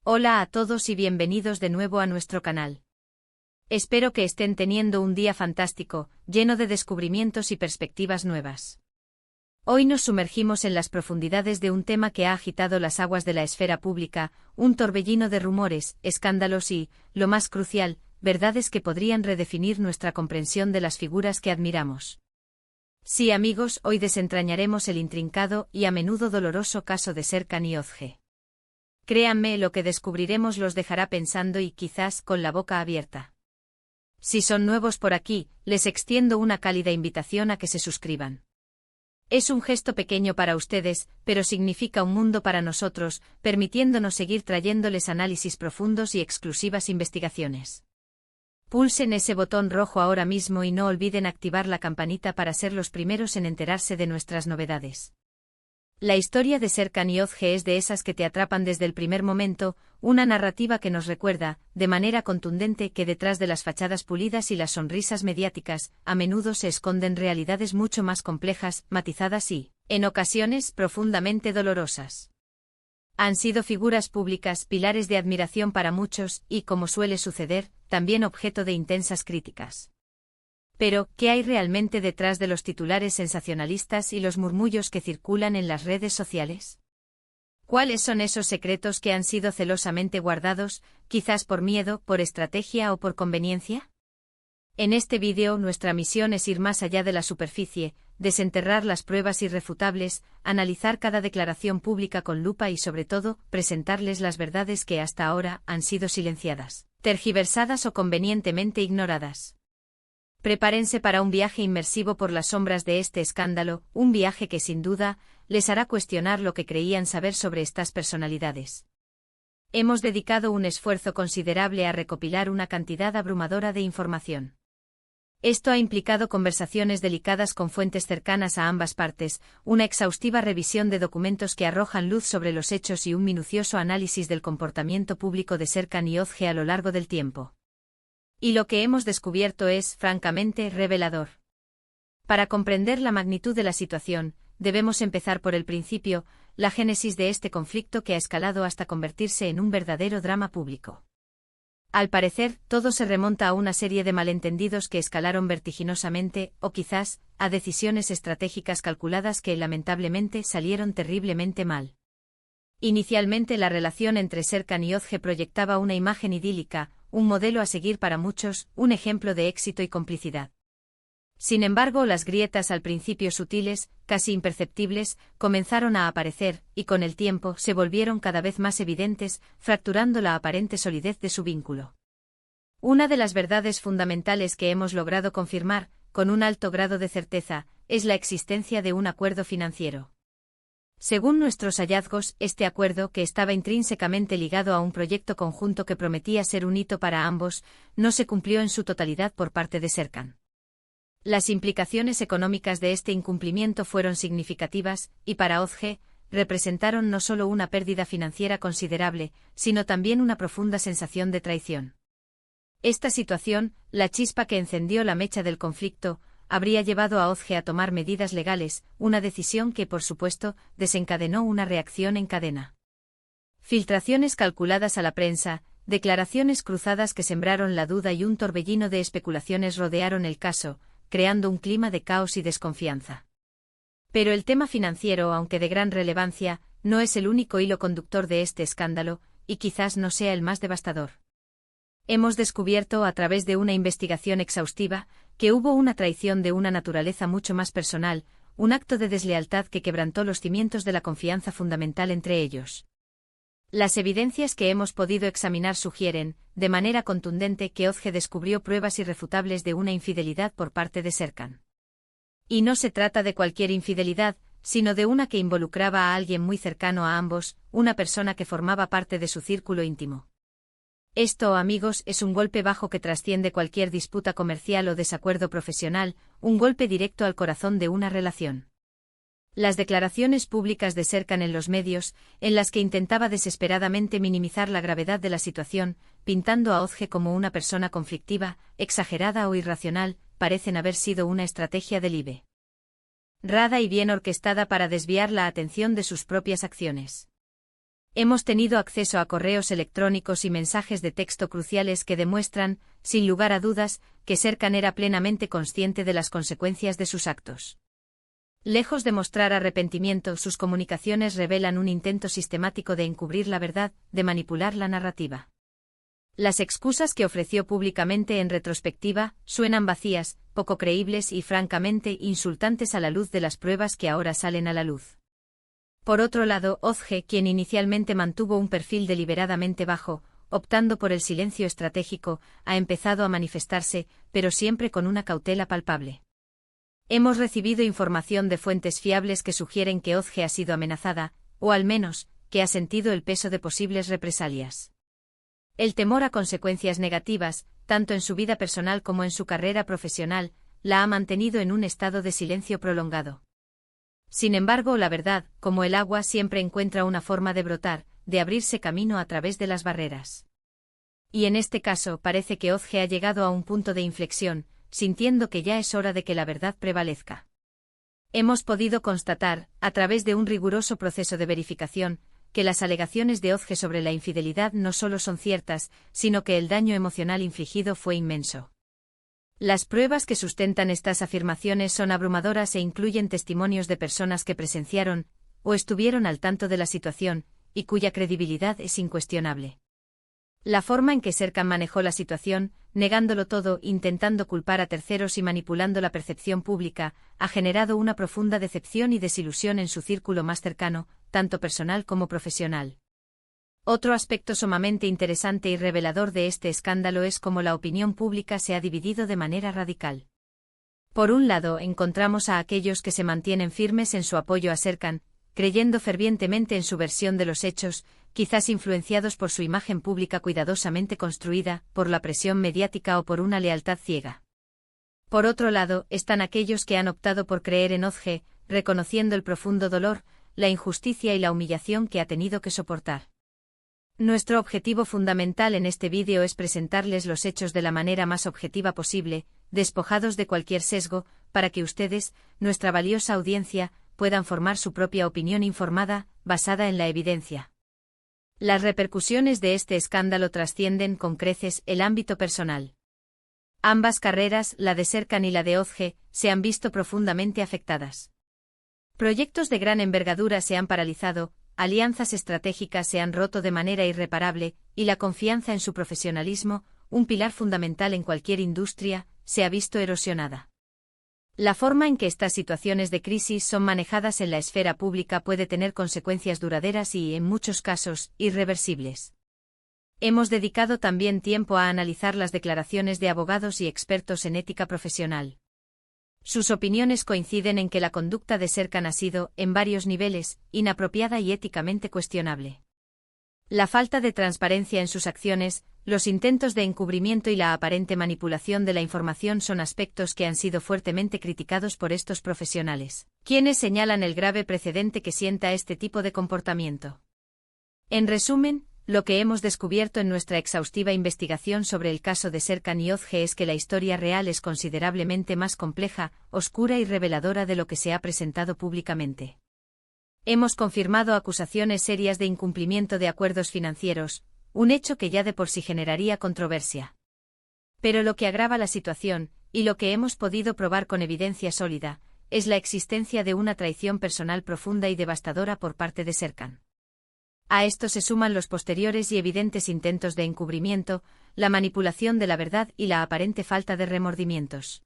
Hola a todos y bienvenidos de nuevo a nuestro canal. Espero que estén teniendo un día fantástico, lleno de descubrimientos y perspectivas nuevas. Hoy nos sumergimos en las profundidades de un tema que ha agitado las aguas de la esfera pública, un torbellino de rumores, escándalos y, lo más crucial, verdades que podrían redefinir nuestra comprensión de las figuras que admiramos. Sí, amigos, hoy desentrañaremos el intrincado y a menudo doloroso caso de Serkan Yozge. Créanme, lo que descubriremos los dejará pensando y quizás con la boca abierta. Si son nuevos por aquí, les extiendo una cálida invitación a que se suscriban. Es un gesto pequeño para ustedes, pero significa un mundo para nosotros, permitiéndonos seguir trayéndoles análisis profundos y exclusivas investigaciones. Pulsen ese botón rojo ahora mismo y no olviden activar la campanita para ser los primeros en enterarse de nuestras novedades. La historia de Serkan Yozge es de esas que te atrapan desde el primer momento, una narrativa que nos recuerda, de manera contundente, que detrás de las fachadas pulidas y las sonrisas mediáticas, a menudo se esconden realidades mucho más complejas, matizadas y, en ocasiones, profundamente dolorosas. Han sido figuras públicas, pilares de admiración para muchos y, como suele suceder, también objeto de intensas críticas. Pero, ¿qué hay realmente detrás de los titulares sensacionalistas y los murmullos que circulan en las redes sociales? ¿Cuáles son esos secretos que han sido celosamente guardados, quizás por miedo, por estrategia o por conveniencia? En este vídeo nuestra misión es ir más allá de la superficie, desenterrar las pruebas irrefutables, analizar cada declaración pública con lupa y sobre todo, presentarles las verdades que hasta ahora han sido silenciadas, tergiversadas o convenientemente ignoradas. Prepárense para un viaje inmersivo por las sombras de este escándalo, un viaje que sin duda les hará cuestionar lo que creían saber sobre estas personalidades. Hemos dedicado un esfuerzo considerable a recopilar una cantidad abrumadora de información. Esto ha implicado conversaciones delicadas con fuentes cercanas a ambas partes, una exhaustiva revisión de documentos que arrojan luz sobre los hechos y un minucioso análisis del comportamiento público de Serkan Yozge a lo largo del tiempo. Y lo que hemos descubierto es, francamente, revelador. Para comprender la magnitud de la situación, debemos empezar por el principio, la génesis de este conflicto que ha escalado hasta convertirse en un verdadero drama público. Al parecer, todo se remonta a una serie de malentendidos que escalaron vertiginosamente, o quizás, a decisiones estratégicas calculadas que lamentablemente salieron terriblemente mal. Inicialmente la relación entre Serkan y Yozge proyectaba una imagen idílica, un modelo a seguir para muchos, un ejemplo de éxito y complicidad. Sin embargo, las grietas, al principio sutiles, casi imperceptibles, comenzaron a aparecer, y con el tiempo se volvieron cada vez más evidentes, fracturando la aparente solidez de su vínculo. Una de las verdades fundamentales que hemos logrado confirmar, con un alto grado de certeza, es la existencia de un acuerdo financiero. Según nuestros hallazgos, este acuerdo, que estaba intrínsecamente ligado a un proyecto conjunto que prometía ser un hito para ambos, no se cumplió en su totalidad por parte de Serkan. Las implicaciones económicas de este incumplimiento fueron significativas, y para Yozge, representaron no solo una pérdida financiera considerable, sino también una profunda sensación de traición. Esta situación, la chispa que encendió la mecha del conflicto, habría llevado a Yozge a tomar medidas legales, una decisión que, por supuesto, desencadenó una reacción en cadena. Filtraciones calculadas a la prensa, declaraciones cruzadas que sembraron la duda y un torbellino de especulaciones rodearon el caso, creando un clima de caos y desconfianza. Pero el tema financiero, aunque de gran relevancia, no es el único hilo conductor de este escándalo, y quizás no sea el más devastador. Hemos descubierto, a través de una investigación exhaustiva, que hubo una traición de una naturaleza mucho más personal, un acto de deslealtad que quebrantó los cimientos de la confianza fundamental entre ellos. Las evidencias que hemos podido examinar sugieren, de manera contundente, que Yozge descubrió pruebas irrefutables de una infidelidad por parte de Serkan. Y no se trata de cualquier infidelidad, sino de una que involucraba a alguien muy cercano a ambos, una persona que formaba parte de su círculo íntimo. Esto, amigos, es un golpe bajo que trasciende cualquier disputa comercial o desacuerdo profesional, un golpe directo al corazón de una relación. Las declaraciones públicas de Serkan en los medios, en las que intentaba desesperadamente minimizar la gravedad de la situación, pintando a Yozge como una persona conflictiva, exagerada o irracional, parecen haber sido una estrategia deliberada y bien orquestada para desviar la atención de sus propias acciones. Hemos tenido acceso a correos electrónicos y mensajes de texto cruciales que demuestran, sin lugar a dudas, que Serkan era plenamente consciente de las consecuencias de sus actos. Lejos de mostrar arrepentimiento, sus comunicaciones revelan un intento sistemático de encubrir la verdad, de manipular la narrativa. Las excusas que ofreció públicamente en retrospectiva suenan vacías, poco creíbles y francamente insultantes a la luz de las pruebas que ahora salen a la luz. Por otro lado, Özge, quien inicialmente mantuvo un perfil deliberadamente bajo, optando por el silencio estratégico, ha empezado a manifestarse, pero siempre con una cautela palpable. Hemos recibido información de fuentes fiables que sugieren que Özge ha sido amenazada, o al menos, que ha sentido el peso de posibles represalias. El temor a consecuencias negativas, tanto en su vida personal como en su carrera profesional, la ha mantenido en un estado de silencio prolongado. Sin embargo, la verdad, como el agua, siempre encuentra una forma de brotar, de abrirse camino a través de las barreras. Y en este caso parece que Özge ha llegado a un punto de inflexión, sintiendo que ya es hora de que la verdad prevalezca. Hemos podido constatar, a través de un riguroso proceso de verificación, que las alegaciones de Özge sobre la infidelidad no solo son ciertas, sino que el daño emocional infligido fue inmenso. Las pruebas que sustentan estas afirmaciones son abrumadoras e incluyen testimonios de personas que presenciaron, o estuvieron al tanto de la situación, y cuya credibilidad es incuestionable. La forma en que Serkan manejó la situación, negándolo todo, intentando culpar a terceros y manipulando la percepción pública, ha generado una profunda decepción y desilusión en su círculo más cercano, tanto personal como profesional. Otro aspecto sumamente interesante y revelador de este escándalo es cómo la opinión pública se ha dividido de manera radical. Por un lado, encontramos a aquellos que se mantienen firmes en su apoyo a Serkan, creyendo fervientemente en su versión de los hechos, quizás influenciados por su imagen pública cuidadosamente construida, por la presión mediática o por una lealtad ciega. Por otro lado, están aquellos que han optado por creer en Özge, reconociendo el profundo dolor, la injusticia y la humillación que ha tenido que soportar. Nuestro objetivo fundamental en este vídeo es presentarles los hechos de la manera más objetiva posible, despojados de cualquier sesgo, para que ustedes, nuestra valiosa audiencia, puedan formar su propia opinión informada, basada en la evidencia. Las repercusiones de este escándalo trascienden con creces el ámbito personal. Ambas carreras, la de Serkan y la de Özge, se han visto profundamente afectadas. Proyectos de gran envergadura se han paralizado, alianzas estratégicas se han roto de manera irreparable, y la confianza en su profesionalismo, un pilar fundamental en cualquier industria, se ha visto erosionada. La forma en que estas situaciones de crisis son manejadas en la esfera pública puede tener consecuencias duraderas y, en muchos casos, irreversibles. Hemos dedicado también tiempo a analizar las declaraciones de abogados y expertos en ética profesional. Sus opiniones coinciden en que la conducta de Serkan ha sido, en varios niveles, inapropiada y éticamente cuestionable. La falta de transparencia en sus acciones, los intentos de encubrimiento y la aparente manipulación de la información son aspectos que han sido fuertemente criticados por estos profesionales, quienes señalan el grave precedente que sienta este tipo de comportamiento. En resumen, lo que hemos descubierto en nuestra exhaustiva investigación sobre el caso de Serkan y Özge es que la historia real es considerablemente más compleja, oscura y reveladora de lo que se ha presentado públicamente. Hemos confirmado acusaciones serias de incumplimiento de acuerdos financieros, un hecho que ya de por sí generaría controversia. Pero lo que agrava la situación, y lo que hemos podido probar con evidencia sólida, es la existencia de una traición personal profunda y devastadora por parte de Serkan. A esto se suman los posteriores y evidentes intentos de encubrimiento, la manipulación de la verdad y la aparente falta de remordimientos.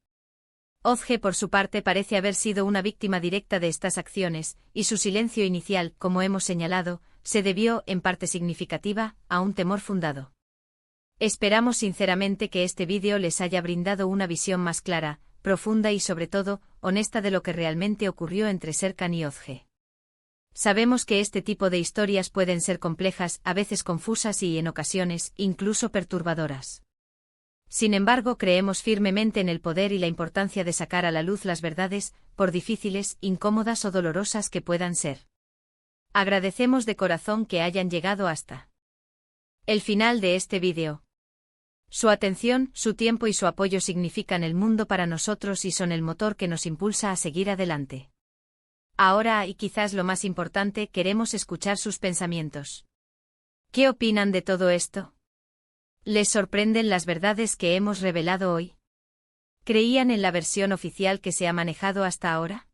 Özge, por su parte, parece haber sido una víctima directa de estas acciones, y su silencio inicial, como hemos señalado, se debió, en parte significativa, a un temor fundado. Esperamos sinceramente que este vídeo les haya brindado una visión más clara, profunda y sobre todo, honesta de lo que realmente ocurrió entre Serkan y Özge. Sabemos que este tipo de historias pueden ser complejas, a veces confusas y, en ocasiones, incluso perturbadoras. Sin embargo, creemos firmemente en el poder y la importancia de sacar a la luz las verdades, por difíciles, incómodas o dolorosas que puedan ser. Agradecemos de corazón que hayan llegado hasta el final de este vídeo. Su atención, su tiempo y su apoyo significan el mundo para nosotros y son el motor que nos impulsa a seguir adelante. Ahora, y quizás lo más importante, queremos escuchar sus pensamientos. ¿Qué opinan de todo esto? ¿Les sorprenden las verdades que hemos revelado hoy? ¿Creían en la versión oficial que se ha manejado hasta ahora?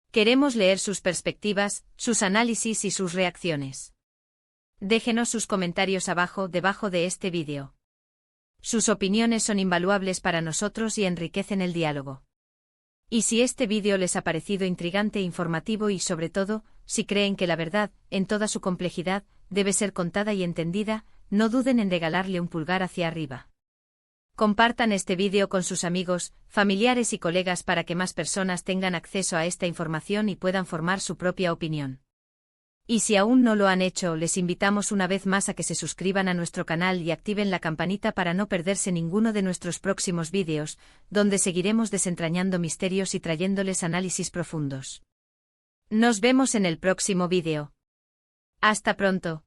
Queremos leer sus perspectivas, sus análisis y sus reacciones. Déjenos sus comentarios debajo de este vídeo. Sus opiniones son invaluables para nosotros y enriquecen el diálogo. Y si este vídeo les ha parecido intrigante e informativo y sobre todo, si creen que la verdad, en toda su complejidad, debe ser contada y entendida, no duden en regalarle un pulgar hacia arriba. Compartan este vídeo con sus amigos, familiares y colegas para que más personas tengan acceso a esta información y puedan formar su propia opinión. Y si aún no lo han hecho, les invitamos una vez más a que se suscriban a nuestro canal y activen la campanita para no perderse ninguno de nuestros próximos vídeos, donde seguiremos desentrañando misterios y trayéndoles análisis profundos. Nos vemos en el próximo vídeo. Hasta pronto.